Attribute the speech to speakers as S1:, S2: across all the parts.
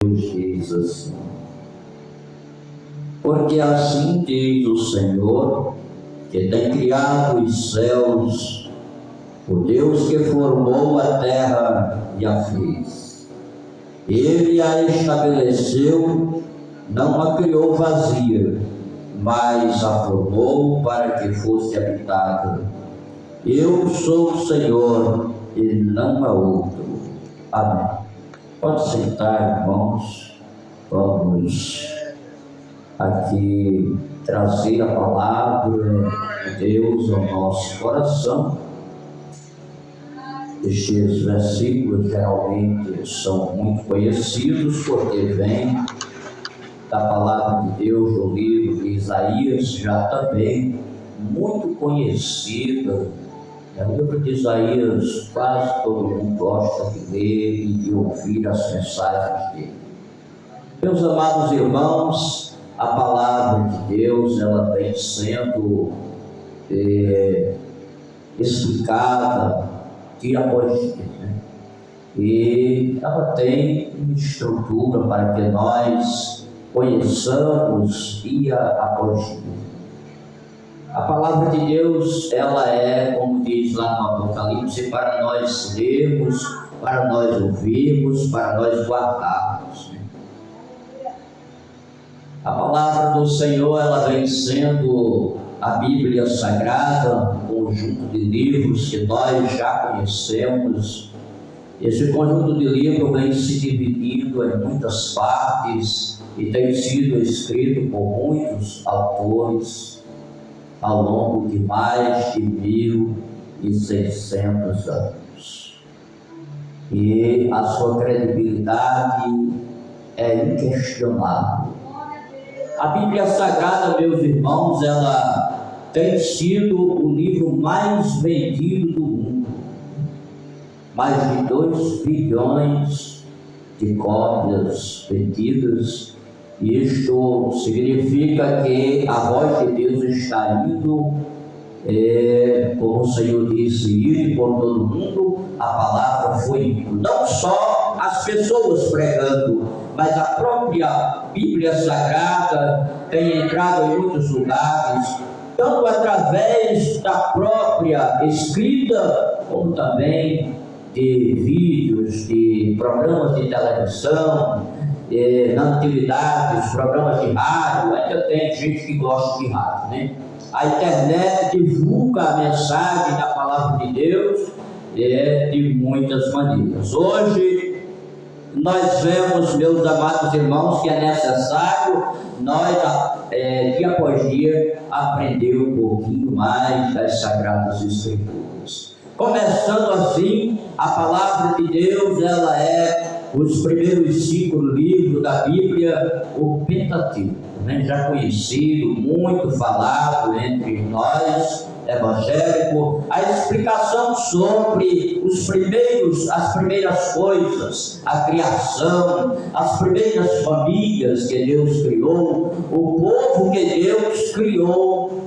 S1: diz assim: porque assim diz o Senhor, que tem criado os céus, o Deus que formou a terra e a fez. Ele a estabeleceu, não a criou vazia, mas a formou para que fosse habitada. Eu sou o Senhor e não há outro. Amém. Pode sentar, irmãos. Vamos aqui trazer a palavra de Deus ao nosso coração. Estes versículos geralmente são muito conhecidos porque vêm da palavra de Deus do livro de Isaías, já também muito conhecida. O livro de Isaías, quase todo mundo gosta de ler e de ouvir as mensagens dele. Meus amados irmãos, a palavra de Deus, ela vem sendo explicada dia após dia, né? E ela tem uma estrutura para que nós conheçamos dia após dia. A palavra de Deus, ela é, como diz lá no Apocalipse, para nós lermos, para nós ouvirmos, para nós guardarmos, né? A palavra do Senhor, ela vem sendo a Bíblia Sagrada, um conjunto de livros que nós já conhecemos. Esse conjunto de livros vem se dividindo em muitas partes e tem sido escrito por muitos autores ao longo de mais de 1.600 anos. E a sua credibilidade é inquestionável. A Bíblia Sagrada, meus irmãos, ela tem sido o livro mais vendido do mundo. Mais de 2 bilhões de cópias vendidas. Isto significa que a voz de Deus está indo, como o Senhor disse, ir por todo mundo. A palavra foi indo. Não só as pessoas pregando, mas a própria Bíblia Sagrada tem entrado em muitos lugares, tanto através da própria escrita, como também de vídeos, de programas de televisão, na atividades, programas de rádio. Ainda tem gente que gosta de rádio, né? A internet divulga a mensagem da palavra de Deus de muitas maneiras. Hoje nós vemos, meus amados irmãos, que é necessário nós, dia após dia, aprender um pouquinho mais das Sagradas Escrituras. Começando assim, a palavra de Deus, ela é os primeiros 5 livros da Bíblia, o Pentateuco, né? Já conhecido, muito falado entre nós, evangélico, a explicação sobre as primeiras coisas, a criação, as primeiras famílias que Deus criou, o povo que Deus criou,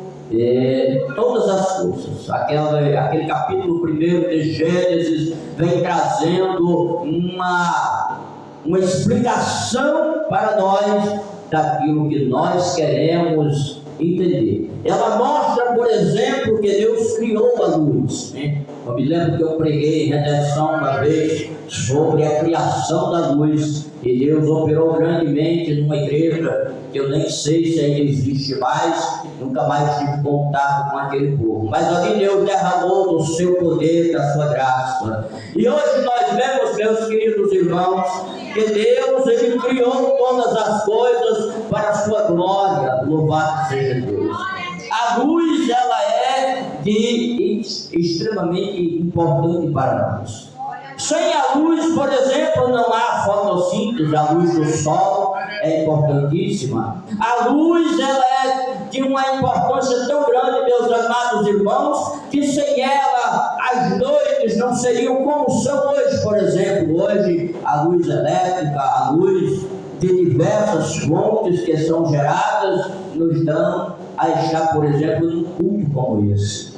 S1: todas as coisas. Aquele capítulo 1 de Gênesis vem trazendo uma explicação para nós daquilo que nós queremos entender. Ela mostra, por exemplo, que Deus criou a luz, né? Eu me lembro que eu preguei em redenção uma vez sobre a criação da luz, e Deus operou grandemente numa igreja que eu nem sei se ainda existe mais, nunca mais tive contato com aquele povo, mas ali Deus derramou do seu poder, da sua graça. E hoje nós vemos, meus queridos irmãos, que Deus, Ele criou todas as coisas para a sua glória. Louvado seja Deus. A luz, ela é extremamente importante para nós. Sem a luz, por exemplo, não há fotossíntese. A luz do sol é importantíssima. A luz, ela é de uma importância tão grande, meus amados irmãos, que sem ela as noites não seriam como são hoje. Por exemplo, hoje a luz elétrica, a luz de diversas fontes que são geradas nos dão a estar, por exemplo, num culto como esse.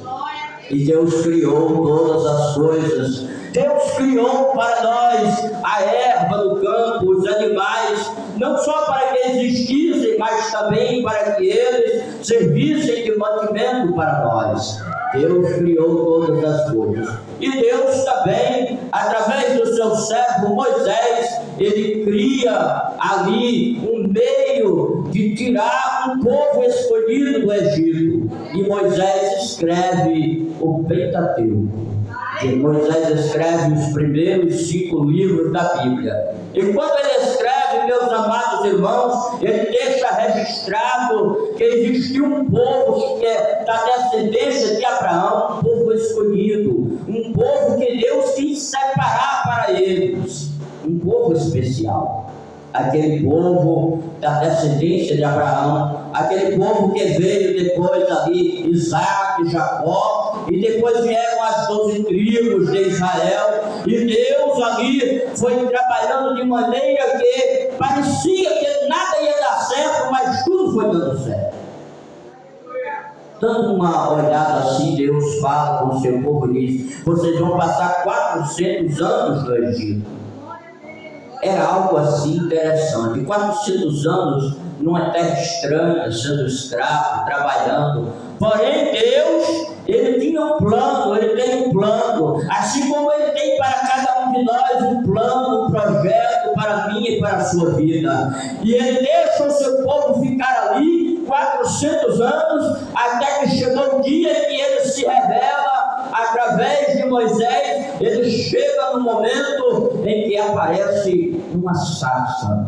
S1: E Deus criou todas as coisas. Deus criou para nós a erva do campo, os animais, não só para que existissem, mas também para que eles servissem de mantimento para nós. Deus criou todas as coisas. E Deus também, através do seu servo Moisés, ele cria ali um meio de tirar um povo escolhido do Egito. E Moisés escreve o Pentateuco. E Moisés escreve os primeiros 5 livros da Bíblia. E quando ele escreve, meus amados irmãos, ele deixa registrado que existiu um povo que é da descendência de Abraão, um povo escolhido, um povo que Deus quis separar para eles, um povo especial. Aquele povo da descendência de Abraão, aquele povo que veio depois ali, Isaac, Jacó, e depois vieram as 12 tribos de Israel, e Deus ali foi trabalhando de maneira que parecia que nada ia dar certo, mas tudo foi dando certo. Dando uma olhada assim, Deus fala com o seu povo e diz: vocês vão passar 400 anos no Egito. Era algo assim interessante. 400 anos numa terra estranha, sendo escravo, trabalhando. Porém, Deus, ele tinha um plano, ele tem um plano. Assim como ele tem para cada um de nós um plano, um projeto para mim e para a sua vida. E ele deixa o seu povo ficar ali 400 anos, até que chegou o dia em que ele se revela através de Moisés. Ele chega no momento em que aparece uma sarça.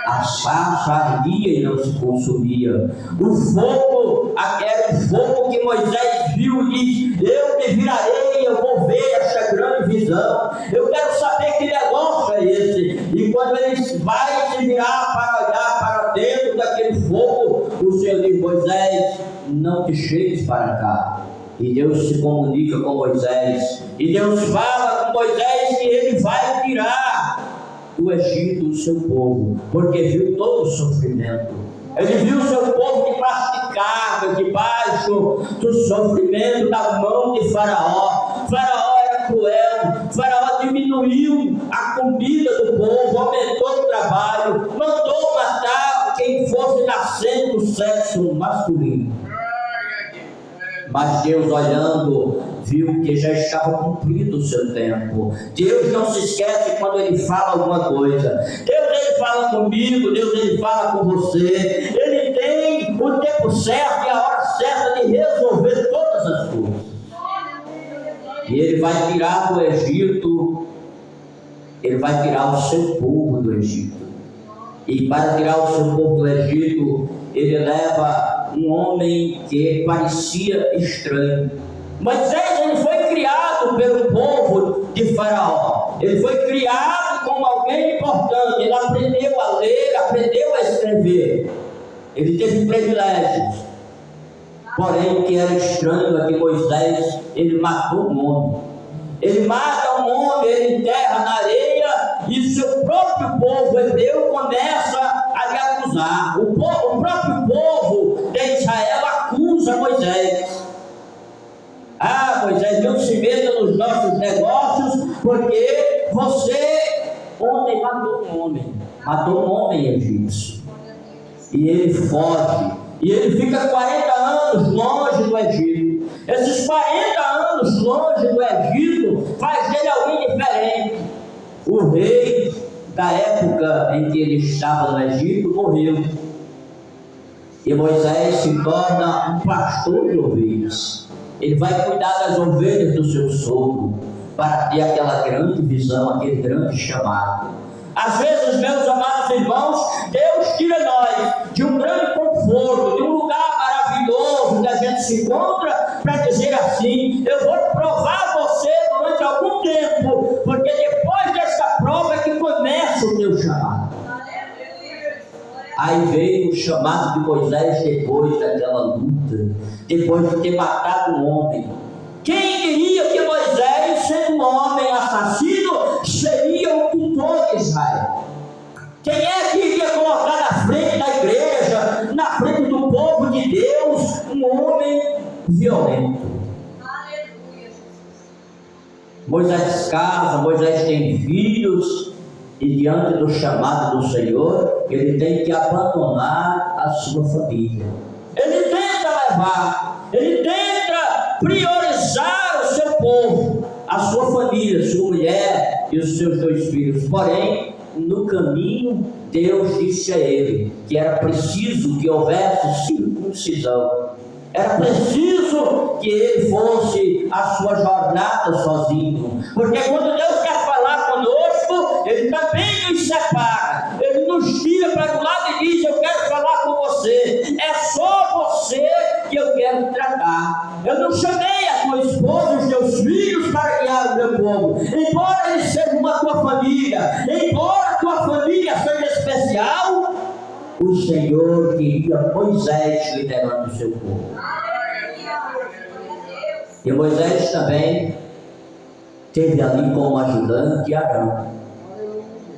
S1: A sarça ardia e não se consumia. O fogo, aquele fogo que Moisés viu, diz: eu me virarei, eu vou ver essa grande visão. Eu quero saber que negócio é esse. E quando ele vai se virar para olhar para dentro daquele fogo, o Senhor diz: Moisés, não te chegues para cá. E Deus se comunica com Moisés, e Deus fala com Moisés que ele vai tirar do Egito o seu povo, porque viu todo o sofrimento. Ele viu o seu povo que praticava debaixo do sofrimento da mão de Faraó. Faraó era cruel, Faraó diminuiu a comida do povo, aumentou o trabalho, mandou matar quem fosse nascendo do sexo masculino. Mas Deus, olhando, viu que já estava cumprido o seu tempo. Deus não se esquece quando Ele fala alguma coisa. Deus, Ele fala comigo, Deus, Ele fala com você. Ele tem o tempo certo e a hora certa de resolver todas as coisas. E Ele vai tirar do Egito, Ele vai tirar o seu povo do Egito. E para tirar o seu povo do Egito, Ele leva um homem que parecia estranho. Moisés, ele foi criado pelo povo de Faraó. Ele foi criado como alguém importante. Ele aprendeu a ler, aprendeu a escrever. Ele teve privilégios. Porém, o que era estranho é que Moisés, ele matou um homem. Ele mata um homem, ele enterra na areia, e seu próprio povo hebreu começa a lhe acusar. O próprio povo de Israel acusa Moisés. Ah, Moisés, não se meta nos nossos negócios, porque você ontem matou um homem egípcio. E ele foge, e ele fica 40 anos longe do Egito. Esses 40 anos longe do Egito faz dele alguém diferente. O rei da época em que ele estava no Egito morreu. E Moisés se torna um pastor de ovelhas. Ele vai cuidar das ovelhas do seu sogro, para ter aquela grande visão, aquele grande chamado. Às vezes, meus amados irmãos, Deus tira nós de um grande conforto, de um lugar maravilhoso que a gente se encontra, para dizer assim: eu vou provar você durante algum tempo, porque depois dessa prova é que começa o teu chamado. Aí veio o chamado de Moisés depois daquela luta, depois de ter matado um homem. Quem diria que Moisés, sendo um homem assassino, seria o tutor de Israel? Quem é que iria colocar na frente da igreja, na frente do povo de Deus, um homem violento? Moisés casa, Moisés tem filhos, e diante do chamado do Senhor, ele tem que abandonar a sua família. Ele tenta levar, ele tenta priorizar o seu povo, a sua família, sua mulher e os seus 2 filhos. Porém, no caminho, Deus disse a ele que era preciso que houvesse circuncisão. Era preciso que ele fosse a sua jornada sozinho. Porque quando Deus quer falar conosco, Ele também nos separa. Ele nos tira para o lado e diz: eu quero falar com você. É só você que eu quero tratar. Eu não chamei a tua esposa, os teus filhos para guiar o meu povo. Embora eles sejam uma tua família, embora a tua família seja especial, o Senhor queria Moisés liderando o seu povo. E Moisés também teve ali como ajudante Arão.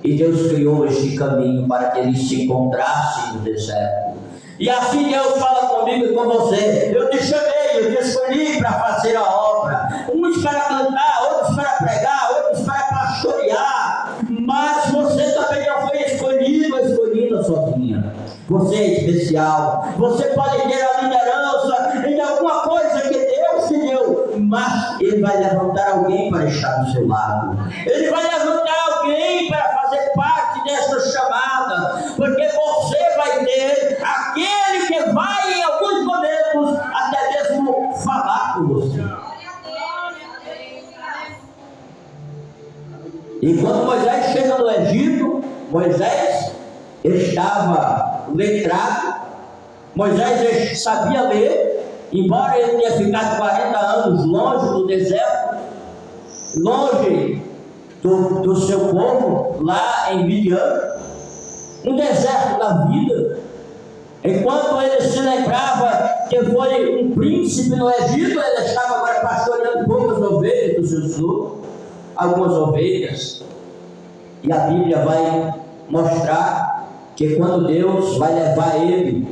S1: E Deus criou este caminho para que eles se encontrassem no deserto. E assim Deus fala comigo e com você: eu te chamei, eu te escolhi para fazer a obra. Uns para cantar, outros para pregar, outros para pastorear. Mas você também não foi escolhido ou escolhida sozinha. Você é especial. Você pode ter a liderança em alguma coisa que Deus te deu, mas Ele vai levantar alguém para estar do seu lado. Ele vai levantar alguém para fazer parte desta chamada, porque você vai ter aquele que vai em alguns momentos até mesmo falar com você. E quando Moisés chega no Egito, Moisés estava letrado. Moisés sabia ler, embora ele tenha ficado 40 anos longe do deserto, longe do seu povo, lá em Midian, no deserto da vida. Enquanto ele se lembrava que foi um príncipe no Egito, ele estava agora pastoreando poucas ovelhas do seu sogro, algumas ovelhas. E a Bíblia vai mostrar que quando Deus vai levar ele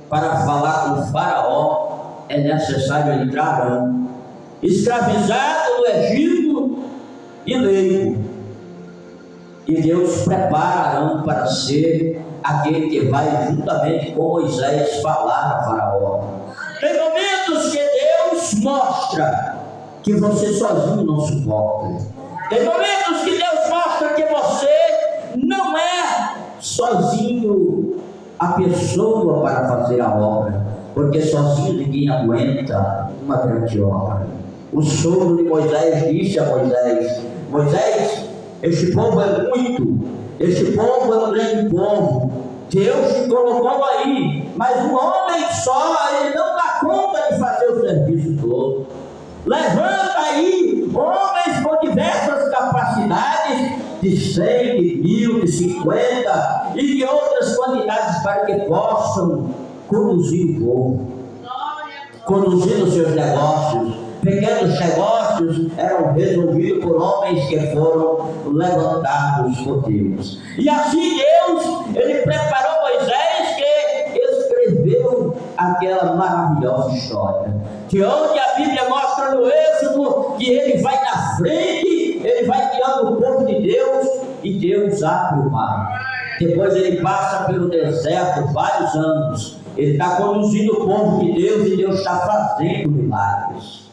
S1: para falar com o faraó, é necessário entrar Arão, escravizado no Egito e leigo. E Deus prepara Arão para ser aquele que vai juntamente com Moisés falar a faraó. Tem momentos que Deus mostra que você sozinho não suporta. Tem momentos que Deus mostra que você não é sozinho a pessoa para fazer a obra, porque sozinho ninguém aguenta uma grande obra. O sogro de Moisés disse a Moisés: Moisés, este povo é muito, este povo é um grande povo, Deus te colocou aí, mas um homem só, ele não dá conta de fazer o serviço todo. Levanta aí homens com diversas capacidades, de 100, de 1000, de 50 e de outras quantidades, para que possam conduzir o povo, conduzir os seus negócios. Pequenos negócios eram resolvidos por homens que foram levantados por Deus. E assim Deus, Ele preparou Moisés, que escreveu aquela maravilhosa história, de onde a Bíblia mostra no Êxodo que ele vai na frente, ele vai guiando o povo de Deus, e Deus abre o mar. Depois ele passa pelo deserto vários anos, ele está conduzindo o povo de Deus, e Deus está fazendo milagres.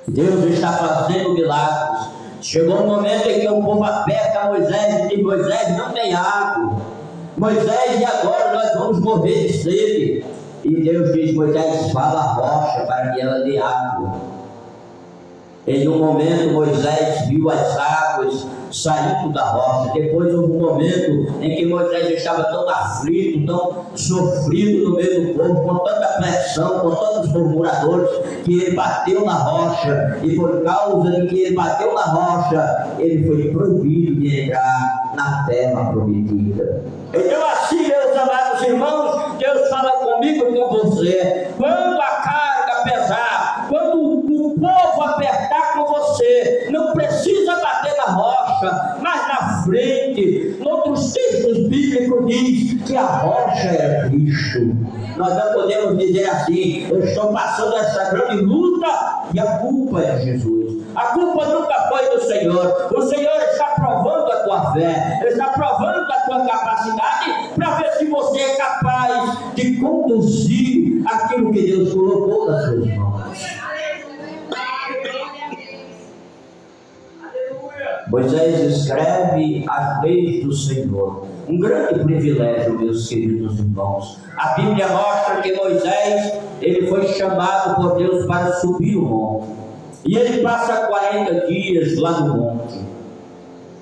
S1: Deus está fazendo milagres. Chegou um momento em que o povo aperta Moisés e diz: Moisés, não tem água. Moisés, e agora nós vamos morrer de sede. E Deus diz: Moisés, fala a rocha para que ela dê água. Em um momento Moisés viu as águas saindo da rocha. Depois houve um momento em que Moisés estava tão aflito, tão sofrido no meio do povo, com tanta pressão, com tantos murmuradores, que ele bateu na rocha, e por causa de que ele bateu na rocha, ele foi proibido de entrar na terra prometida. Então assim, meus amados irmãos, Deus fala comigo e com você: quando a carga pesar, quando o povo apertar com você, não precisa bater na rocha, mas na frente. Outros textos bíblicos diz que a rocha é Cristo. Nós não podemos dizer assim: eu estou passando essa grande luta e a culpa é de Jesus. A culpa nunca foi do Senhor. O Senhor está provando a tua fé, está provando a tua capacidade para ver se você é capaz de conduzir aquilo que Deus colocou nas suas mãos. Moisés escreve as leis do Senhor. Um grande privilégio, meus queridos irmãos. A Bíblia mostra que Moisés, ele foi chamado por Deus para subir o monte. E ele passa 40 dias lá no monte.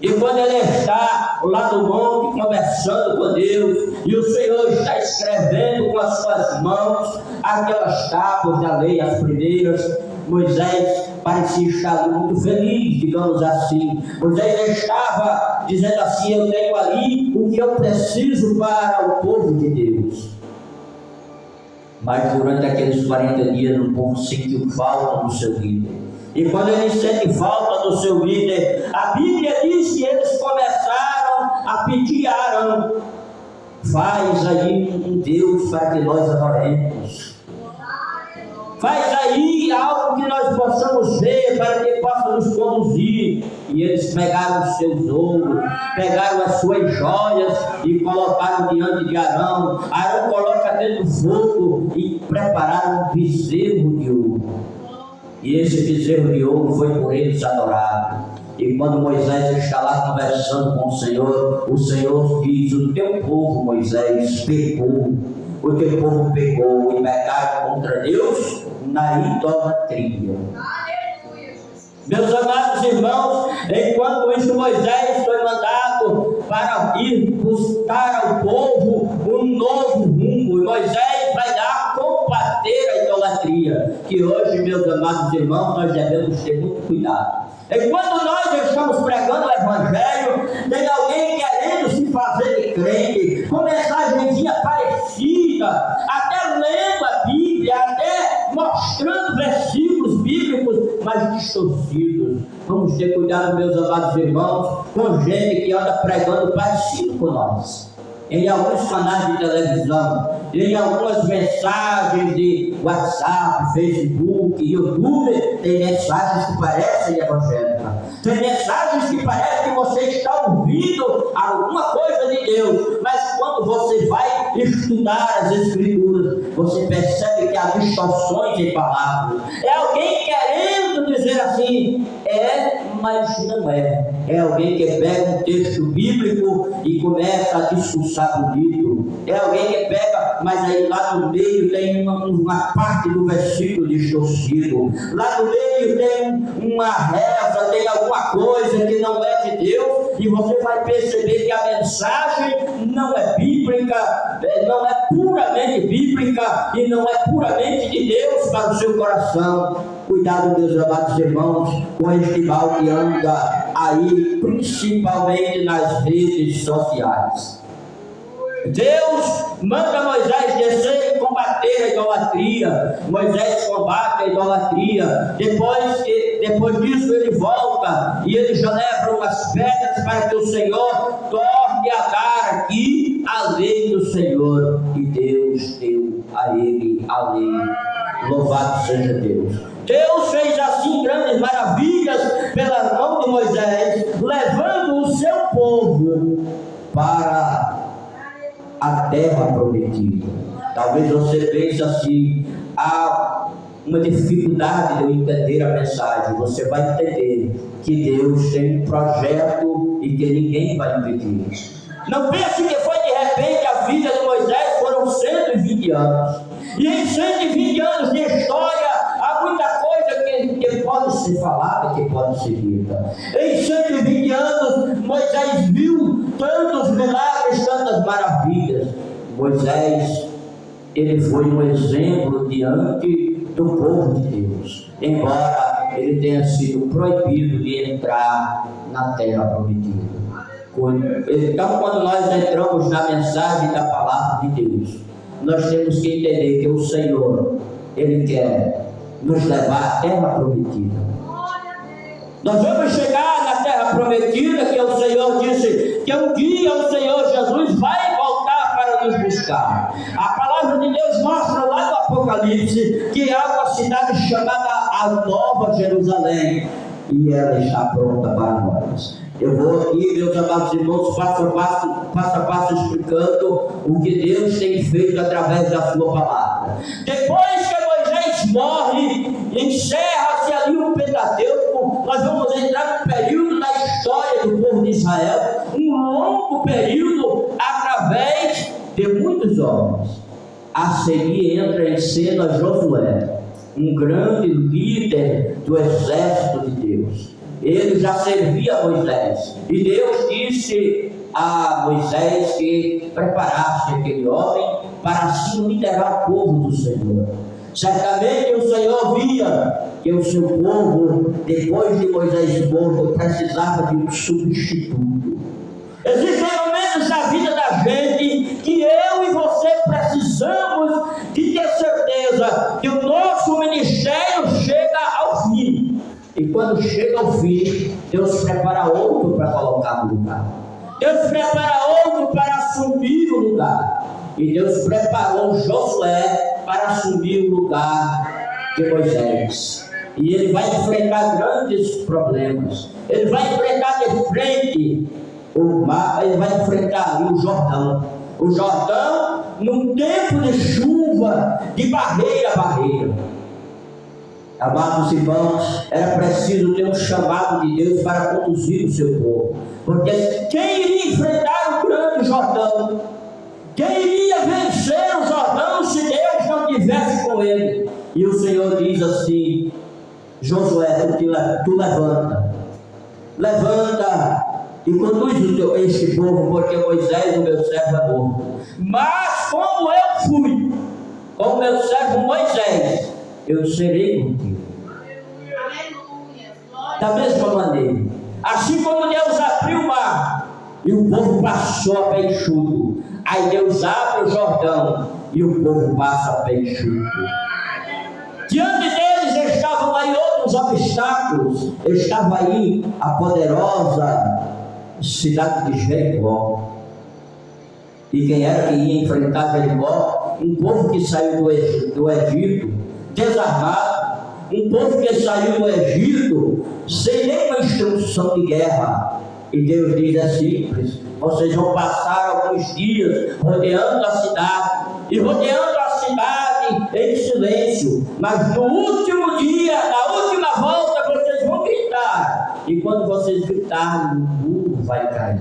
S1: E quando ele está lá no monte conversando com Deus, e o Senhor está escrevendo com as suas mãos aquelas tábuas da lei, as primeiras, Moisés parecia estar muito feliz, digamos assim. Moisés estava dizendo assim: eu tenho ali o que eu preciso para o povo de Deus. Mas durante aqueles 40 dias o povo sentiu falta do seu líder. E quando ele sente falta do seu líder, a Bíblia diz que eles começaram a pedir a Arão: faz aí um Deus para que nós adoremos. Faz aí algo que nós possamos ver, para que possa nos conduzir. E eles pegaram os seus ouros, pegaram as suas joias e colocaram diante de Arão. Arão coloca dentro do fogo e prepararam um bezerro de ouro. E esse bezerro de ouro foi por eles adorado. E quando Moisés está lá conversando com o Senhor diz: o teu povo, Moisés, pecou. O teu povo pecou e pecaram contra Deus na idolatria. Meus amados irmãos, enquanto isso Moisés foi mandado para ir buscar ao povo um novo rumo, e Moisés vai lá combater a idolatria, que hoje, meus amados irmãos, nós devemos ter muito cuidado. Enquanto nós estamos pregando o Evangelho, tem alguém querendo se fazer de crente, com mensagenzinha parecida, até lendo a Bíblia, até mostrando versículos bíblicos, mas distorcidos. Vamos ter cuidado, meus amados irmãos, com gente que anda pregando parecido com nós. Em alguns canais de televisão, em algumas mensagens de WhatsApp, Facebook, YouTube, tem mensagens que parecem evangélicas. Tem mensagens que parecem que você está ouvindo alguma coisa de Deus, mas quando você vai estudar as Escrituras, você percebe que há distorções em palavras. É alguém querendo dizer assim: mas não é. É alguém que pega um texto bíblico e começa a discursar bonito. É alguém que pega, mas aí lá no meio tem uma parte do versículo distorcido. Lá no meio tem uma reza, tem alguma coisa que não é de Deus, e você vai perceber que a mensagem não é bíblica, não é puramente bíblica e não é puramente de Deus para o seu coração. Cuidado, meus amados irmãos, com este mal que anda aí, principalmente nas redes sociais. Deus manda Moisés descer e combater a idolatria. Moisés combate a idolatria. Depois disso ele volta e ele já leva umas pedras para que o Senhor torne a dar aqui a lei do Senhor. E Deus deu a ele a lei. Louvado seja Deus. Deus fez assim grandes maravilhas pela mão de Moisés, levando o seu povo para a terra prometida. Talvez você pense assim: há uma dificuldade de eu entender a mensagem. Você vai entender que Deus tem um projeto e que ninguém vai impedir. Não pense que foi de repente. A vida de Moisés foram 120 anos. E em 120 anos de história, há muita coisa que pode ser falada, que pode ser dita. Em 120 anos, Moisés viu tantos milagres, tantas maravilhas. Moisés, ele foi um exemplo diante do povo de Deus, embora ele tenha sido proibido de entrar na terra prometida. Então, quando nós entramos na mensagem da palavra de Deus, nós temos que entender que o Senhor, Ele quer nos levar à terra prometida. Nós vamos chegar na terra prometida, que o Senhor disse que um dia o Senhor Jesus vai voltar para para nos buscar. A palavra de Deus mostra lá no Apocalipse que há uma cidade chamada a Nova Jerusalém, e ela está pronta para nós. Eu vou aqui, meus amados irmãos, passo a passo explicando o que Deus tem feito através da sua palavra. Depois que Moisés morre, encerra-se ali o Pentateuco, nós vamos entrar no período da história do povo de Israel, um longo período através de muitos homens. A seguir entra em cena Josué, um grande líder do exército de Deus. Ele já servia a Moisés, e Deus disse a Moisés que preparasse aquele homem para assim liderar o povo do Senhor. Certamente o Senhor via que o seu povo, depois de Moisés morto, precisava de um substituto. Existem momentos na vida da gente que eu e você precisamos de ter certeza que o nosso ministério chega ao fim. E quando chega ao fim, Deus prepara outro para colocar no lugar. Deus prepara outro para assumir o lugar. E Deus preparou Josué para assumir o lugar de Moisés. E ele vai enfrentar grandes problemas. Ele vai enfrentar de frente o mar, ele vai enfrentar ali o Jordão. O Jordão, num tempo de chuva, de barreira a barreira. Amados irmãos, era preciso ter um chamado de Deus para conduzir o seu povo. Porque quem iria enfrentar o grande Jordão? Quem iria vencer o Jordão se Deus não estivesse com ele? E o Senhor diz assim: Josué, tu levanta e conduz este povo, porque Moisés, o meu servo, é morto. Mas como eu fui com o meu servo Moisés, eu serei contigo. Da mesma maneira, assim como Deus abriu o mar e o povo passou a pé enxuto, aí Deus abre o Jordão e o povo passa a pé enxuto. Diante deles estavam aí outros obstáculos. Estava aí a poderosa cidade de Jericó. E quem era que ia enfrentar Jericó? Um povo que saiu do Egito desarmado, um povo que saiu do Egito sem nenhuma instrução de guerra. E Deus diz: é simples, vocês vão passar alguns dias rodeando a cidade, e rodeando a cidade em silêncio, mas no último dia, na última volta, vocês vão gritar, e quando vocês gritarem, o muro vai cair.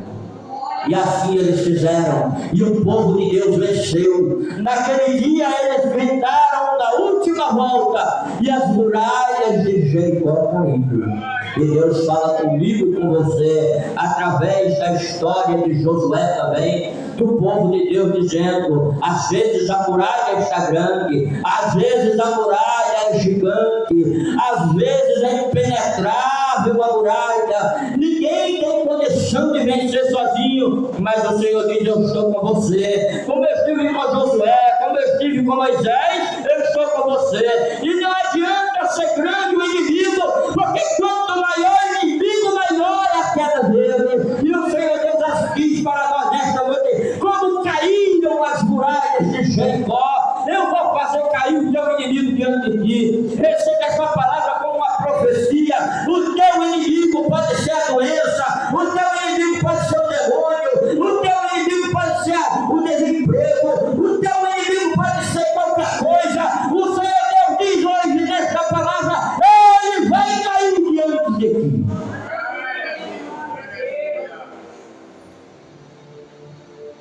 S1: E assim eles fizeram, e o povo de Deus venceu. Naquele dia eles gritaram na última volta, e as muralhas de Jericó caíram. E Deus fala comigo e com você, através da história de Josué também, do povo de Deus, dizendo: às vezes a muralha está grande, às vezes a muralha é gigante, às vezes é impenetrável a muralha, ninguém tem condição de vencer sozinho, mas o Senhor diz: eu estou com você. Como eu estive com Josué, como eu estive com Moisés, eu estou com você. E não adianta ser grande o inimigo, porque quanto maior o inimigo, maior é a queda dele. E o Senhor Deus as diz para nós nesta noite: como caíram as muralhas de Jericó, eu vou fazer cair o teu inimigo diante de ti. Receba essa palavra como uma profecia. O teu inimigo pode ser a doença, o teu inimigo pode ser o demônio, o teu inimigo pode ser o desemprego, o teu inimigo pode ser qualquer coisa. O Senhor Deus diz hoje nesta palavra: ele vai cair diante de ti.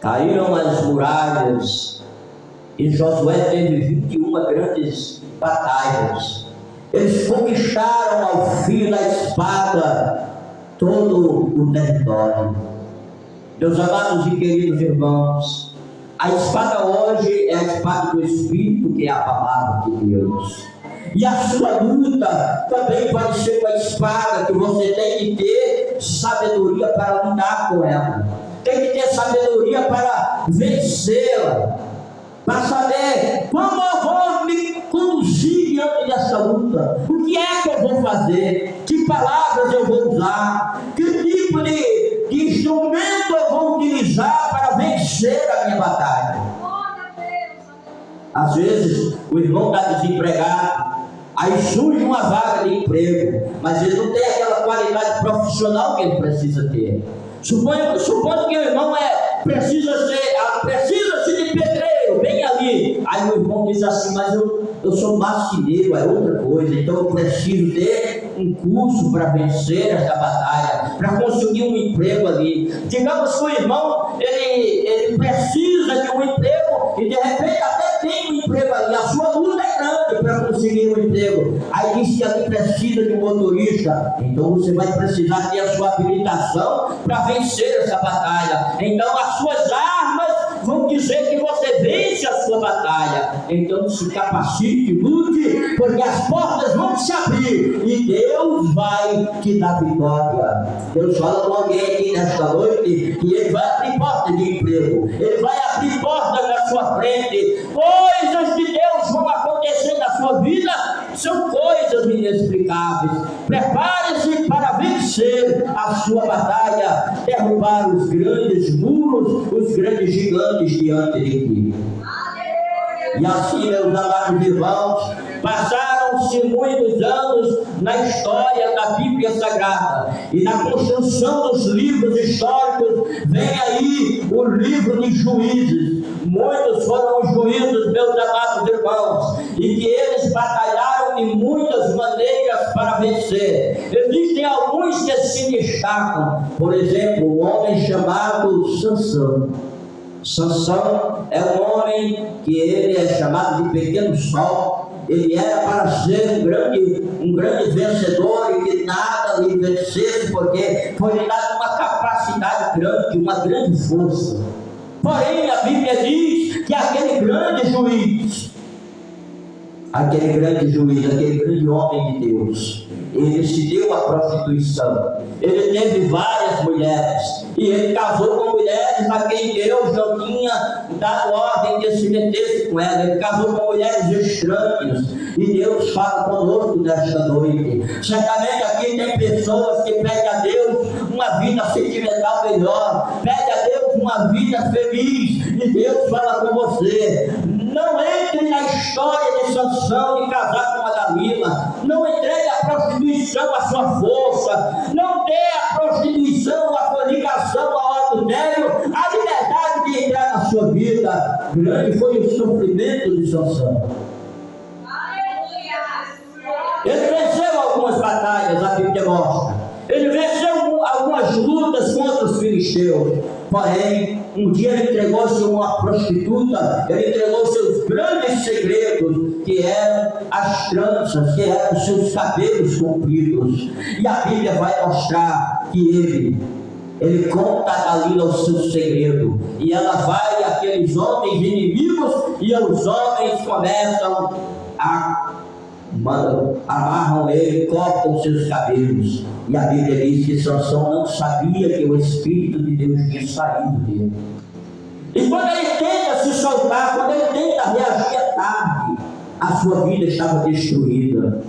S1: Caíram as muralhas, e Josué teve 21 grandes batalhas. Eles conquistaram ao fio da espada todo o território. Meus amados e queridos irmãos, a espada hoje é a espada do Espírito, que é a palavra de Deus. E a sua luta também pode ser com a espada, que você tem que ter sabedoria para lidar com ela. Tem que ter sabedoria para vencê-la, para saber como eu vou me conduzir diante dessa luta, o que é que eu vou fazer, que palavras eu vou usar, que tipo de instrumento eu vou utilizar para vencer a minha batalha. Às vezes o irmão está desempregado, aí surge uma vaga de emprego, mas ele não tem aquela qualidade profissional que ele precisa ter. Supondo que o irmão precisa-se de pedreiro, bem ali. Aí o irmão diz assim, mas eu sou marceneiro, é outra coisa, então eu preciso ter um curso para vencer essa batalha, para conseguir um emprego ali. Digamos que o irmão, ele precisa de um emprego e de repente até tem um emprego ali, a sua luta é grande para conseguir um emprego. Aí diz que ali precisa de um motorista, então você vai precisar ter a sua habilitação para vencer essa batalha. Então as suas armas vão dizer que você vence a sua batalha. Então se capacite, lute, porque as portas vão se abrir e Deus vai te dar vitória. Deus fala com alguém aqui nesta noite que Ele vai abrir portas de emprego, Ele vai abrir portas na sua frente. Coisas de Deus vão acontecer na sua vida, são coisas inexplicáveis. Prepare-se para vencer a sua batalha, derrubar os grandes muros, os grandes gigantes diante de ti. E assim, meus amados irmãos, passaram-se muitos anos na história da Bíblia Sagrada, e na construção dos livros históricos vem aí o livro de Juízes. Muitos foram os juízes, meus amados irmãos, e que eles batalharam de muitas maneiras para vencer. Existem alguns que se destacam, por exemplo, um homem chamado Sansão. Sansão é um homem que ele é chamado de pequeno sol. Ele era para ser um grande vencedor e que nada lhe vencesse, porque foi lhe dado uma capacidade grande, uma grande força. Porém, a Bíblia diz que aquele grande juiz, aquele grande homem de Deus, ele se deu à prostituição. Ele teve várias mulheres e ele casou com mulheres a quem Deus não tinha dado ordem de se metesse com ela. Ele casou com mulheres estranhas. E Deus fala conosco nesta noite. Certamente aqui tem pessoas que pedem a Deus uma vida sentimental melhor, pedem a Deus uma vida feliz, e Deus fala com você: não entre na história de Sansão de casar com uma Dalila. Não entregue a prostituição à sua força. Não dê a prostituição, a fornicação, ao adultério a liberdade de entrar na sua vida. Grande foi o sofrimento de Sansão. Ele venceu algumas batalhas, a Bíblia mostra. Ele venceu algumas lutas contra os filisteus. Porém, um dia ele entregou-se a uma prostituta. Ele entregou seus grandes segredos, que eram as tranças, que eram os seus cabelos compridos. E a Bíblia vai mostrar que ele conta a Dalila o seu segredo, e ela vai àqueles homens inimigos, e os homens começam amarram ele, cortam seus cabelos. E a Bíblia diz que Sansão não sabia que o Espírito de Deus tinha saído dele. E quando ele tenta se soltar, quando ele tenta reagir à tarde, a sua vida estava destruída,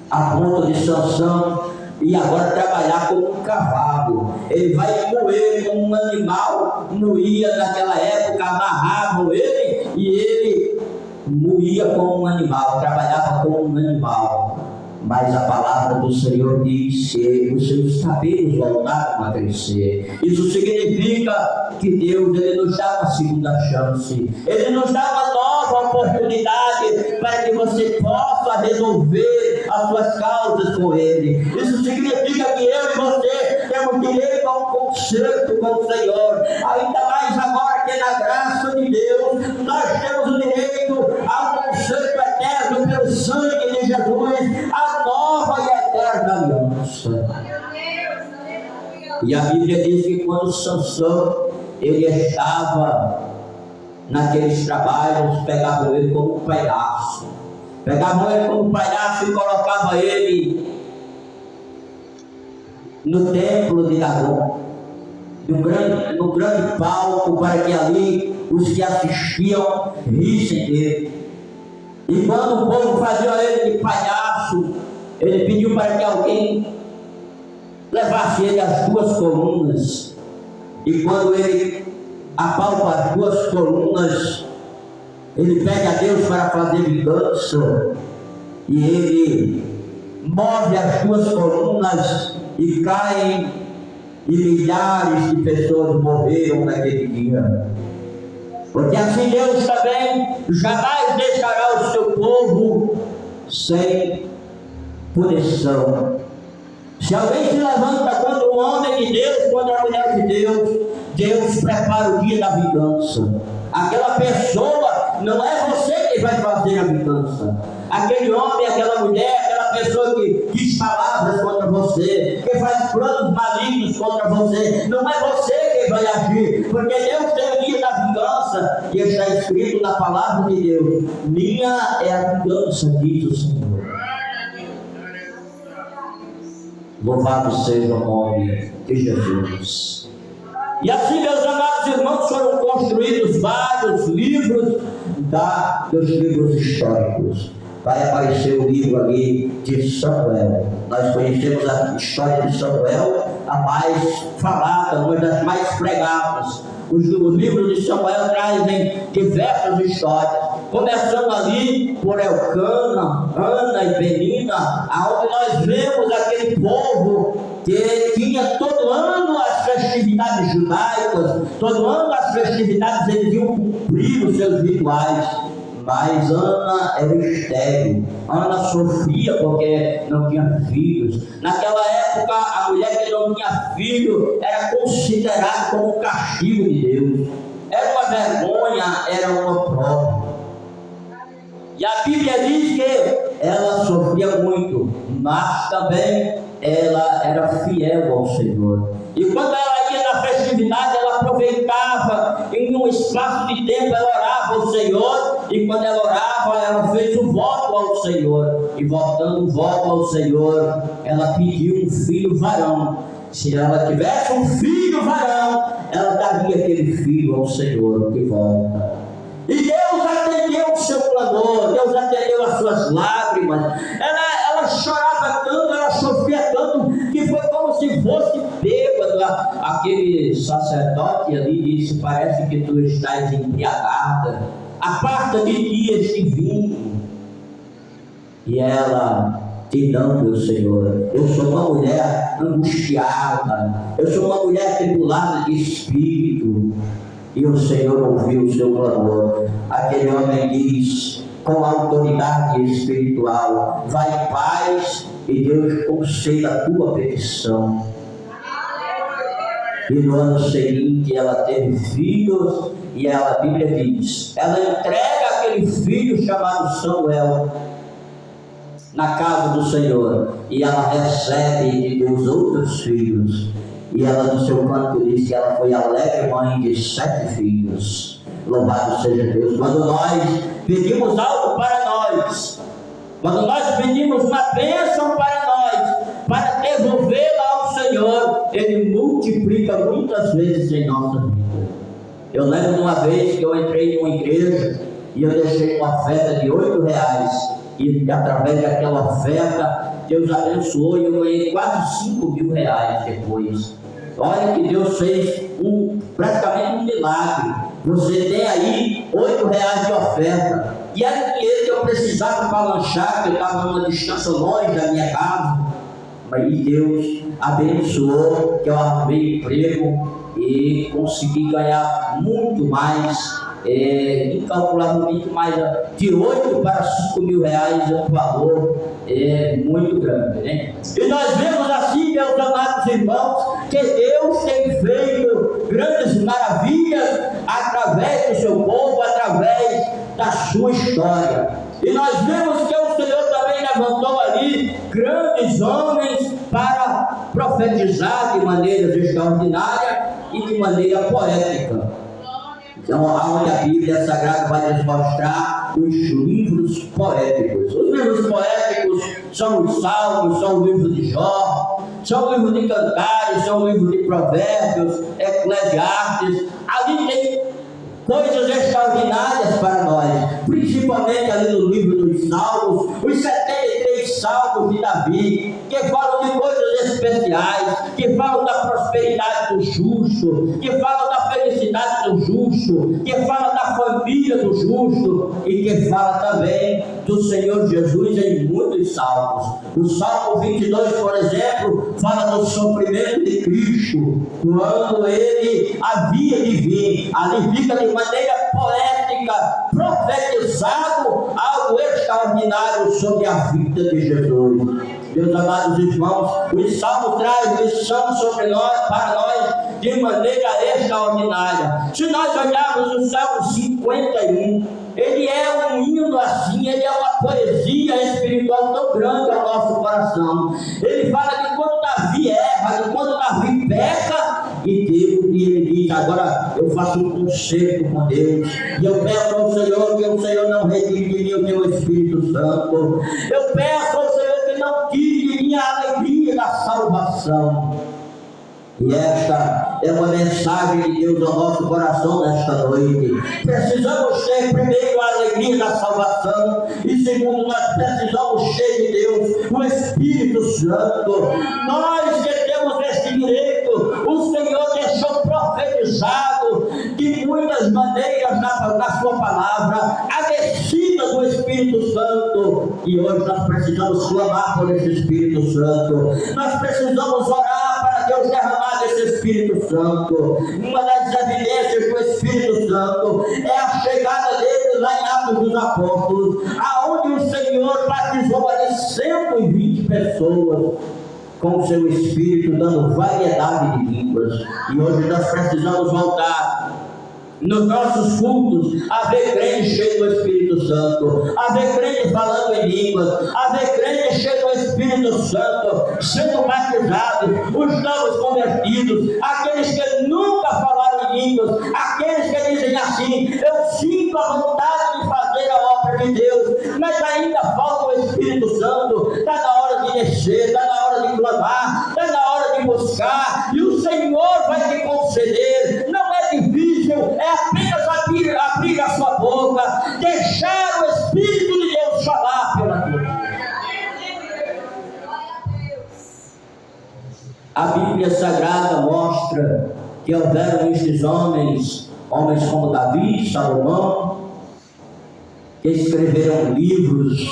S1: a ponto de Sansão e agora trabalhar como um cavalo. Ele vai moer como um animal, moía naquela época, amarravam ele e ele moía como um animal, trabalhava como um animal. Mas a palavra do Senhor diz que os seus cabelos voltaram a crescer. Isso significa que Deus, Ele nos dá uma segunda chance. Ele nos dá uma nova oportunidade para que você possa resolver as suas causas com Ele. Isso significa que eu e você temos direito a um concerto com o Senhor. Ainda mais agora que na graça de Deus nós temos o direito a um concerto eterno pelo sangue de Jesus, a nova e eterna aliança. E a Bíblia diz que quando Sansão ele estava naqueles trabalhos, pegavam ele como um palhaço, e colocavam ele no templo de Dagon, no grande palco, para que ali os que assistiam rissem dele. E quando o povo fazia ele de palhaço, ele pediu para que alguém levasse ele às duas colunas. E quando ele apalpa as duas colunas, ele pede a Deus para fazer vingança, e ele move as duas colunas e caem, e milhares de pessoas morreram naquele dia. Porque assim Deus também jamais deixará o seu povo sem punição. Se alguém se levanta contra o homem de Deus, contra a mulher de Deus, Deus prepara o dia da vingança. Aquela pessoa, não é você que vai fazer a vingança. Aquele homem, aquela mulher, aquela pessoa que diz palavras contra você, que faz planos malignos contra você, não é você que vai agir, porque Deus tem o dia da vingança, e está escrito na palavra de Deus: minha é a vingança, diz o Senhor. Louvado seja o nome de Jesus. E assim, meus amados irmãos, foram construídos vários livros dos livros históricos. Vai aparecer o livro ali de Samuel. Nós conhecemos a história de Samuel, a mais falada, uma das mais pregadas. Os livros de Samuel trazem diversas histórias, começando ali por Elcana, Ana e Penina, onde nós vemos aquele povo que tinha todo ano as festividades judaicas, todo ano as festividades eles iam cumprir os seus rituais. Mas Ana era estéril, Ana sofria porque não tinha filhos. Naquela época, a mulher que não tinha filho era considerada como um castigo de Deus, era uma vergonha, era uma prova. E a Bíblia diz que ela sofria muito, mas também ela era fiel ao Senhor. E quando ela ia na festividade, ela aproveitava, em um espaço de tempo, ela orava ao Senhor, e quando ela orava, ela fez um voto ao Senhor, e votando o voto ao Senhor, ela pediu um filho varão. Se ela tivesse um filho varão, ela daria aquele filho ao Senhor de volta. E Deus atendeu o seu clamor, Deus atendeu as suas lágrimas. Ela chorava tanto, ela sofria tanto, que foi como se fosse bêbado. Aquele sacerdote ali disse: parece que tu estás embriagada, aparta de ti este vinho. E ela, te não, meu Senhor, eu sou uma mulher angustiada, eu sou uma mulher tribulada de espírito. E o Senhor ouviu o seu clamor. Aquele homem diz, com autoridade espiritual: vai em paz, e Deus conceda a tua petição. E no ano seguinte ela teve filhos, e ela, a Bíblia diz, ela entrega aquele filho chamado Samuel na casa do Senhor, e ela recebe de Deus outros filhos. E ela, no seu canto, disse que ela foi alegre mãe de 7 filhos. Louvado seja Deus. Quando nós pedimos algo para nós, quando nós pedimos uma bênção para nós, para devolvê-la ao Senhor, Ele multiplica muitas vezes em nossa vida. Eu lembro de uma vez que eu entrei em uma igreja e eu deixei uma oferta de R$8, e através daquela oferta Deus abençoou, e eu ganhei quase R$5.000 depois. Olha que Deus fez praticamente um milagre. Você tem aí R$8 de oferta, e era dinheiro que eu precisava para lanchar, porque eu estava numa distância longe da minha casa. Mas Deus abençoou, que eu arrumei emprego e consegui ganhar muito mais, incalculavelmente mais, de 8 para 5 mil reais é um valor muito grande, né? E nós vemos assim, meus amados irmãos, que Deus tem feito grandes maravilhas através do seu povo, através da sua história. E nós vemos que o Senhor também levantou ali grandes homens para profetizar de maneira extraordinária e de maneira poética. Então, onde a Bíblia Sagrada vai nos mostrar os livros poéticos. Os livros poéticos são os Salmos, são o livro de Jó, são o livro de Cantares, são o livro de Provérbios, Eclesiastes. Ali tem coisas extraordinárias para nós, principalmente ali no livro dos Salmos, os 73 Salmos de Davi, que falam de coisas especiais, que falam da prosperidade do justo, que falam da felicidade do justo, que falam da família maravilha do justo, e que fala também do Senhor Jesus em muitos salmos. O Salmo 22, por exemplo, fala do sofrimento de Cristo, quando ele havia de vir. Ali fica de maneira poética, profetizado algo extraordinário sobre a vida de Jesus. Meus amados irmãos, o Salmo traz lição sobre nós, para nós, de maneira extraordinária. Se nós olharmos o Salmo 51, ele é um hino assim, ele é uma poesia espiritual tão grande ao nosso coração. Ele fala de quando Davi erra, de quando Davi peca, e ele diz: agora eu faço um concerto com Deus, e eu peço ao Senhor que o Senhor não retire de mim o teu Espírito Santo. Eu peço ao Senhor que não tire de mim a alegria da salvação. E esta é uma mensagem de Deus ao nosso coração nesta noite. Precisamos ter, primeiro, a alegria da salvação, e segundo, nós precisamos ter de Deus o Espírito Santo. Nós que temos este direito, o Senhor deixou profetizado de muitas maneiras na sua palavra a descida do Espírito Santo, e hoje nós precisamos clamar por esse Espírito Santo. Nós precisamos orar para Deus derramar desse Espírito Santo. Uma das evidências do Espírito Santo é a chegada dele lá em Atos dos Apóstolos, aonde o Senhor batizou ali 120 pessoas com o seu Espírito, dando variedade de línguas. E hoje nós precisamos voltar nos nossos cultos a ver crentes cheios do Espírito Santo, a ver crentes falando em línguas, a ver crentes cheios do Espírito Santo, sendo batizados, os novos convertidos, aqueles que nunca falaram em línguas, aqueles que dizem assim: eu sinto a vontade de fazer a obra de Deus, mas ainda falta o Espírito Santo. Está na hora de descer, está na hora de clamar, está na hora de buscar, e o Senhor vai te conceder. Não é difícil, é apenas abrir a sua boca, deixar o Espírito de Deus falar pela tua vida. A Bíblia Sagrada mostra que houveram estes homens como Davi, Salomão, que escreveram livros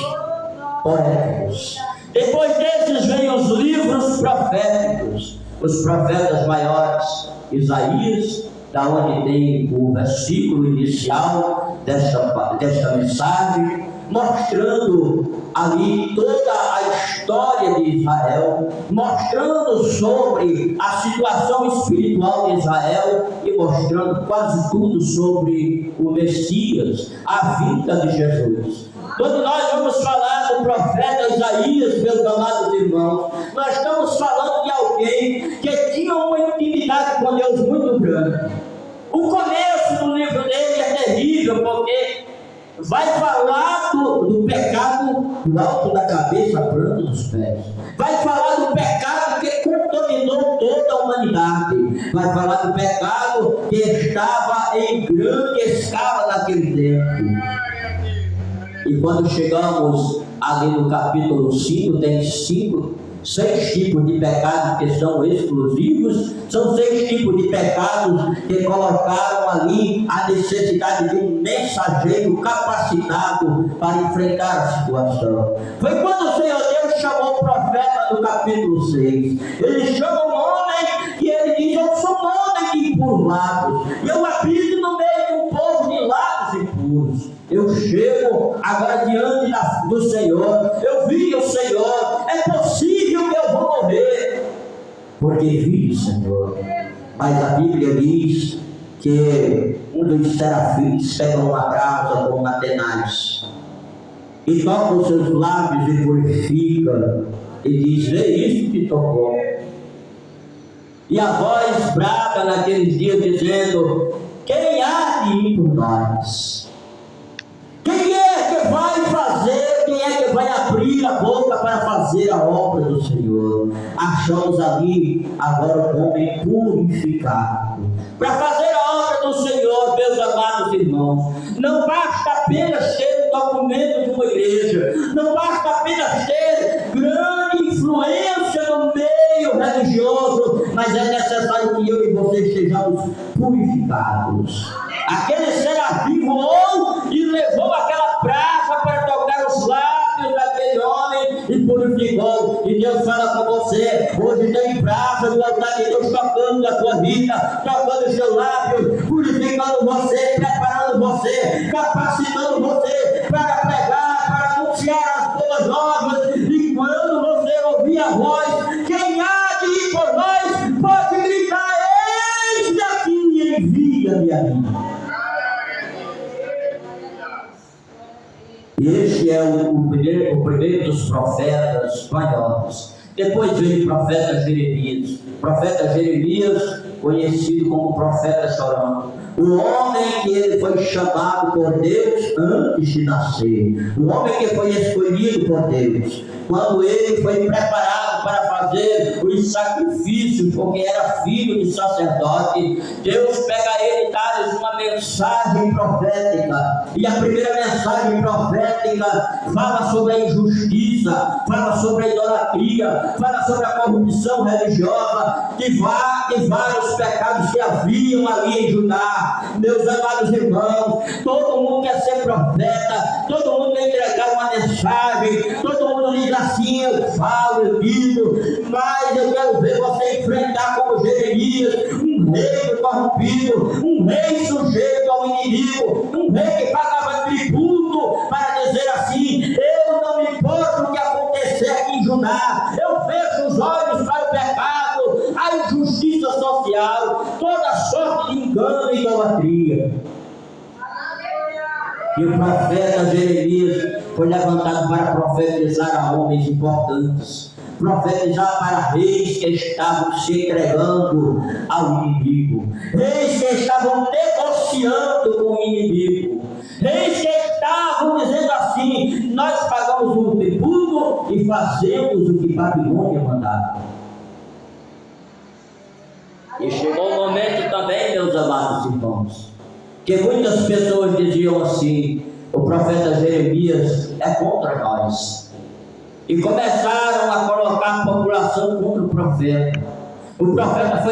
S1: poéticos. Depois desses vêm os livros proféticos, os profetas maiores, Isaías, da onde tem o versículo inicial desta mensagem, mostrando ali toda a história de Israel, mostrando sobre a situação espiritual de Israel e mostrando quase tudo sobre o Messias, a vinda de Jesus. Quando nós vamos falar do profeta Isaías, meus amados irmãos, nós estamos falando de alguém que tinha uma intimidade com Deus muito grande. O começo do livro dele é terrível, porque vai falar do pecado do alto da cabeça à planta dos pés. Vai falar do pecado que contaminou toda a humanidade. Vai falar do pecado que estava em grande escala naquele tempo. E quando chegamos ali no capítulo 5, tem 6 tipos de pecados que são exclusivos. São 6 tipos de pecados que colocaram ali a necessidade de um mensageiro capacitado para enfrentar a situação. Foi quando o Senhor Deus chamou o profeta no capítulo 6. Ele chama um homem e ele diz: eu sou um homem de impuros lábios, e eu habito no meio de um povo de lábios impuros. Eu chego agora diante do Senhor, eu vi o Senhor, é possível que eu vou morrer, porque vi o Senhor. Mas a Bíblia diz que um dos serafins pega uma brasa com uma tenaz e toca os seus lábios e purifica, e diz: é isso que tocou. E a voz brada naqueles dias dizendo: quem há de ir por nós? Quem é que vai fazer, quem é que vai abrir a boca para fazer a obra do Senhor? Achamos ali agora um homem purificado para fazer a obra do Senhor. Meus amados irmãos, não basta apenas ter um documento de uma igreja, não basta apenas ter grande influência no meio religioso, mas é necessário que eu e você estejamos purificados. Aquele serafim voou e levou aquela praça para tocar os lábios daquele homem e purificou. E Deus fala com você: hoje tem praça do altar de Deus tocando a tua vida, tocando os seus lábios, purificando você, preparando você, capacitando você para pregar, para anunciar as boas novas. E quando você ouvir a voz, quem há de ir por nós pode gritar: eis daqui, envia-me a mim. Este é o primeiro dos profetas espanhóis. Depois veio o profeta Jeremias. Profeta Jeremias, conhecido como profeta chorão. O homem que ele foi chamado por Deus antes de nascer. O homem que foi escolhido por Deus. Quando ele foi preparado para fazer os sacrifícios, porque era filho de sacerdote, Deus pega ele e dá-lhes uma mensagem profética. E a primeira mensagem profética fala sobre a injustiça, fala sobre a idolatria, fala sobre a corrupção religiosa, de vários pecados que haviam ali em Judá. Meus amados irmãos, todo mundo quer ser profeta, todo mundo quer entregar uma mensagem, todo mundo diz assim: eu falo, eu digo, mas eu quero ver você enfrentar como Jeremias, um rei corrompido, um rei sujeito ao inimigo, um rei que pagava tributo para dizer assim: eu não me importo o que acontecer aqui em Judá, eu fecho os olhos para o pecado, a injustiça social, toda sorte de engano e idolatria. E o profeta Jeremias foi levantado para profetizar a homens importantes, profetizar para reis que estavam se entregando ao inimigo, reis que estavam negociando com o inimigo, reis que estavam dizendo assim: nós pagamos o tributo e fazemos o que Babilônia mandava. E chegou o momento também, meus amados irmãos, que muitas pessoas diziam assim: o profeta Jeremias é contra nós. E começaram a colocar a população contra o profeta. O profeta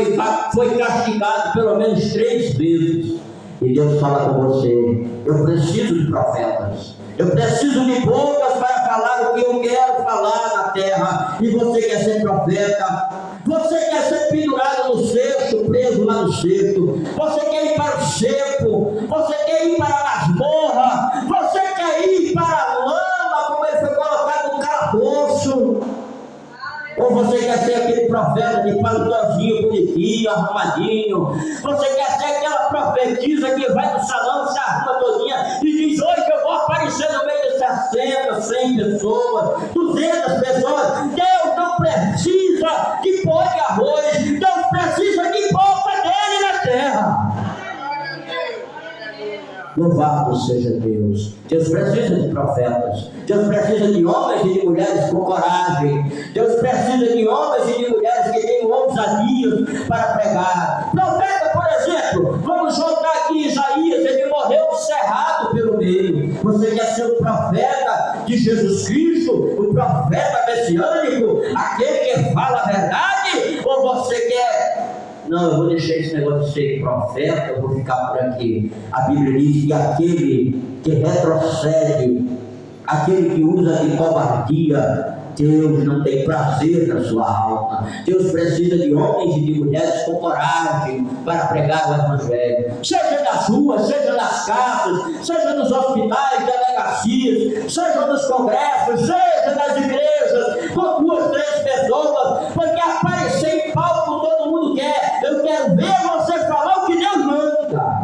S1: foi castigado pelo menos 3 vezes. E Deus fala com você: eu preciso de profetas, eu preciso de bocas para falar o que eu quero falar na terra. E você quer ser profeta? Você quer ser pendurado no cesto, preso lá no cesto? Você quer ir para o seco? Você quer ir para a masmorra? Você quer ir para a lama, como ele foi colocado no calabouço? Ou você quer ser aquele profeta de paletózinho bonitinho, arrumadinho? Você quer ser aquela profetisa que vai no salão, se arruma todinha e diz: hoje eu vou aparecer no meio de 60, 100 pessoas, 200 pessoas? Deus não precisa de pó de arroz, Deus precisa de boca dele na terra. Louvado seja Deus. Deus precisa de profetas, Deus precisa de homens e de mulheres com coragem, Deus precisa de homens e de mulheres que tenham ousadia para pregar. Profeta, por exemplo, vamos juntar aqui Isaías, ele morreu cerrado pelo meio. Você quer ser o profeta de Jesus Cristo, o profeta messiânico, aquele que fala a verdade? Ou você quer: não, eu vou deixar esse negócio de ser profeta, eu vou ficar por aqui? A Bíblia diz que aquele que retrocede, aquele que usa de covardia, Deus não tem prazer na sua alma. Deus precisa de homens e de mulheres com coragem para pregar o Evangelho, seja nas ruas, seja nas casas, seja nos hospitais, delegacias, seja nos congressos, seja nas igrejas, com 2, 3 pessoas, porque aparecer em palco todo mundo quer. Eu quero ver você falar o que Deus manda.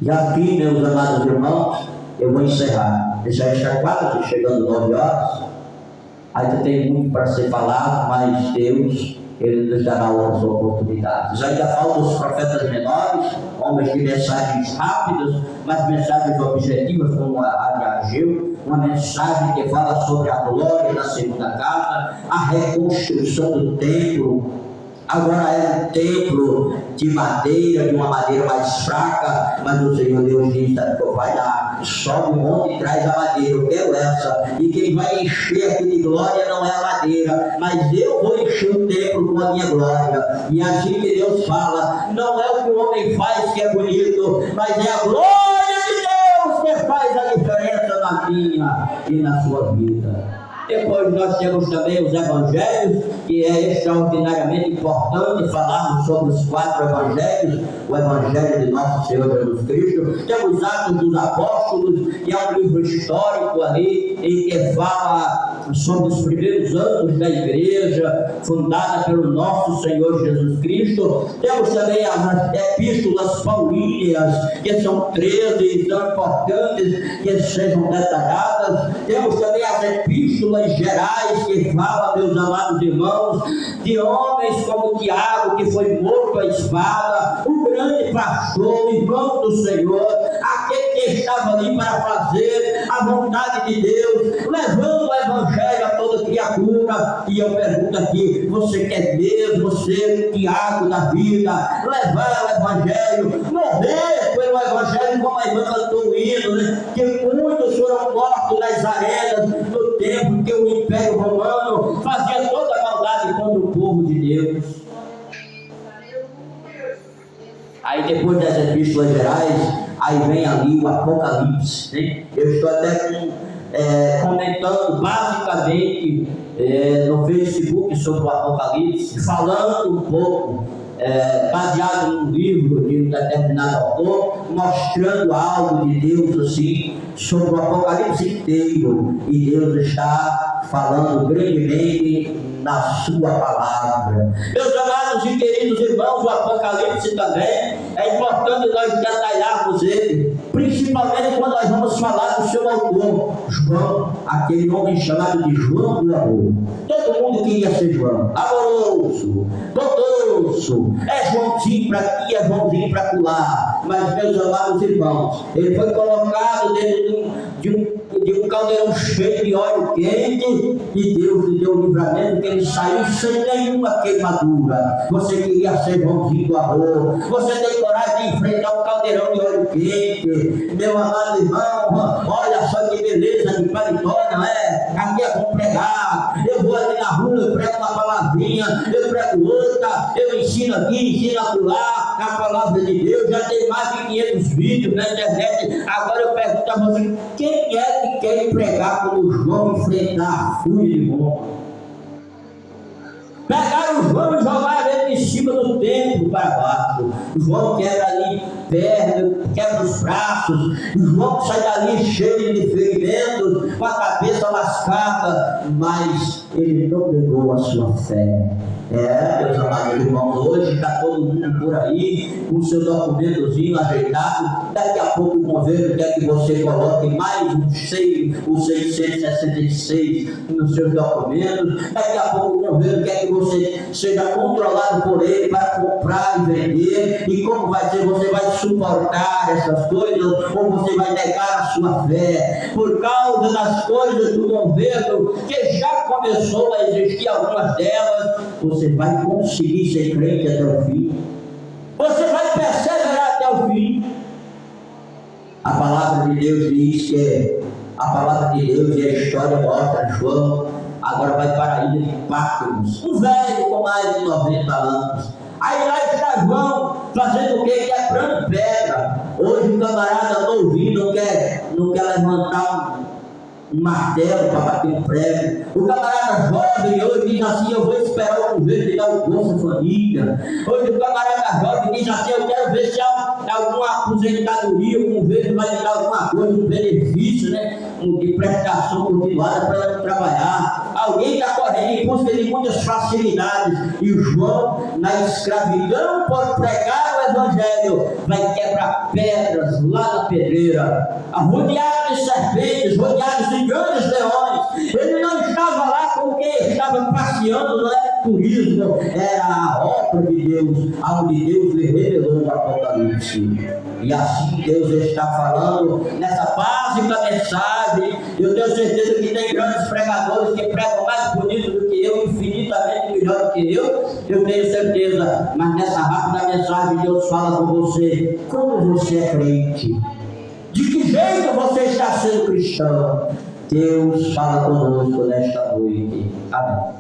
S1: E aqui, meus amados irmãos, eu vou encerrar. Já está quase chegando 9 horas. Ainda tem muito para ser falado, mas Deus, Ele nos dará outras oportunidades. Ainda faltam os profetas menores, homens de mensagens rápidas, mas mensagens objetivas, como a de Ageu, uma mensagem que fala sobre a glória da segunda casa, a reconstrução do templo, Agora é um templo de madeira, de uma madeira mais fraca, mas o Senhor Deus disse: vai lá, sobe o monte e traz a madeira, eu quero essa, e quem vai encher aqui de glória não é a madeira, mas eu vou encher o templo com a minha glória. E assim que Deus fala, não é o que o homem faz que é bonito, mas é a glória de Deus que faz a diferença na minha e na sua vida. Depois nós temos também os evangelhos, que é extraordinariamente importante falarmos sobre os 4 evangelhos, o evangelho de nosso Senhor Jesus Cristo. Temos Atos dos Apóstolos, que é um livro histórico ali, em que fala sobre os primeiros anos da igreja, fundada pelo nosso Senhor Jesus Cristo. Temos também as epístolas paulíneas, que são 13 e são importantes que sejam detalhadas. Temos também as epístolas gerais, que falam, meus amados irmãos, de homens como Tiago, que foi morto à espada, o grande pastor, o irmão do Senhor, aquele que estava ali para fazer a vontade de Deus, levando o evangelho a toda criatura. E eu pergunto aqui: você quer mesmo ser Tiago da vida, levar o evangelho, morrer pelo evangelho, como a irmã cantou o hino, né? Que muitos foram mortos nas arenas no tempo que o Império Romano fazia toda a maldade contra o povo de Deus. Aí depois das epístolas gerais, aí vem ali o Apocalipse, né? Eu estou até comentando basicamente no Facebook sobre o Apocalipse, falando um pouco, baseado num livro de um determinado autor, mostrando algo de Deus assim, sobre o Apocalipse inteiro. E Deus está falando grandemente na sua palavra. Meus amados e queridos irmãos, o Apocalipse também é importante nós detalharmos ele, principalmente quando nós vamos falar do seu autor, João, aquele homem chamado de João do amor. Todo mundo queria ser João, amoroso, bondoso, é Joãozinho para aqui, é Joãozinho para acolá. Mas, meus amados irmãos, ele foi colocado dentro de um caldeirão cheio de óleo quente, e Deus lhe deu o livramento, que ele saiu sem nenhuma queimadura. Você queria ser Joãozinho do amor, você tem coragem de enfrentar um caldeirão de óleo quente, meu amado irmão? Olha só que beleza de paletó, não é? Aqui é bom pregar, eu vou ali na rua, eu prego uma palavrinha, eu prego outra, eu ensino aqui, ensino acolá a palavra de Deus. Já tem mais de 500 vídeos na internet. Agora eu pergunto a você: quem é que quer pregar como João, enfrentar a fúria de Roma? Pegaram o João e jogaram ele em cima do templo para baixo. O João quebra ali perna, quebra os braços. O João sai dali cheio de ferimentos, com a cabeça lascada, mas ele não negou a sua fé. Meus amados irmãos, hoje está todo mundo por aí com o seu documentozinho ajeitado. Daqui a pouco o governo quer que você coloque mais o 666 nos seus documentos. Daqui a pouco o governo quer que você seja controlado por ele para comprar e vender. E como vai ser? Você vai suportar essas coisas ou você vai negar a sua fé? Por causa das coisas do governo que já começou a existir, algumas delas, você vai conseguir ser crente até o fim. Você vai perseverar até o fim. A palavra de Deus diz que a palavra de Deus e a história mostra João agora vai para a ilha de Patmos, um velho com mais de 90 anos. Aí lá está João fazendo o quê? Quebrando pedra. Hoje o camarada novinho não quer levantar um martelo para bater um prego. O camarada jovem hoje diz assim: eu vou esperar o governo dar o Bolsa Família. Hoje o camarada jovem diz assim: eu quero ver se há alguma aposentadoria, o governo vai me dar alguma coisa, um benefício, né, de prestação continuada para ela trabalhar. Alguém está correndo em busca de muitas facilidades, e o João, na escravidão por pregar o evangelho, vai quebrar pedras lá na pedreira, rodeado de serpentes, rodeado de grandes leões. Ele não estava lá porque estava passeando, não é? turismo era a obra de Deus, onde Deus lhe revelou o Apocalipse. E assim Deus está falando nessa básica mensagem. Eu tenho certeza que tem grandes pregadores que pregam mais bonito do que eu, infinitamente melhor do que eu tenho certeza. Mas nessa rápida mensagem Deus fala com você: como você é crente? De que jeito você está sendo cristão? Deus fala conosco nesta noite. Amém.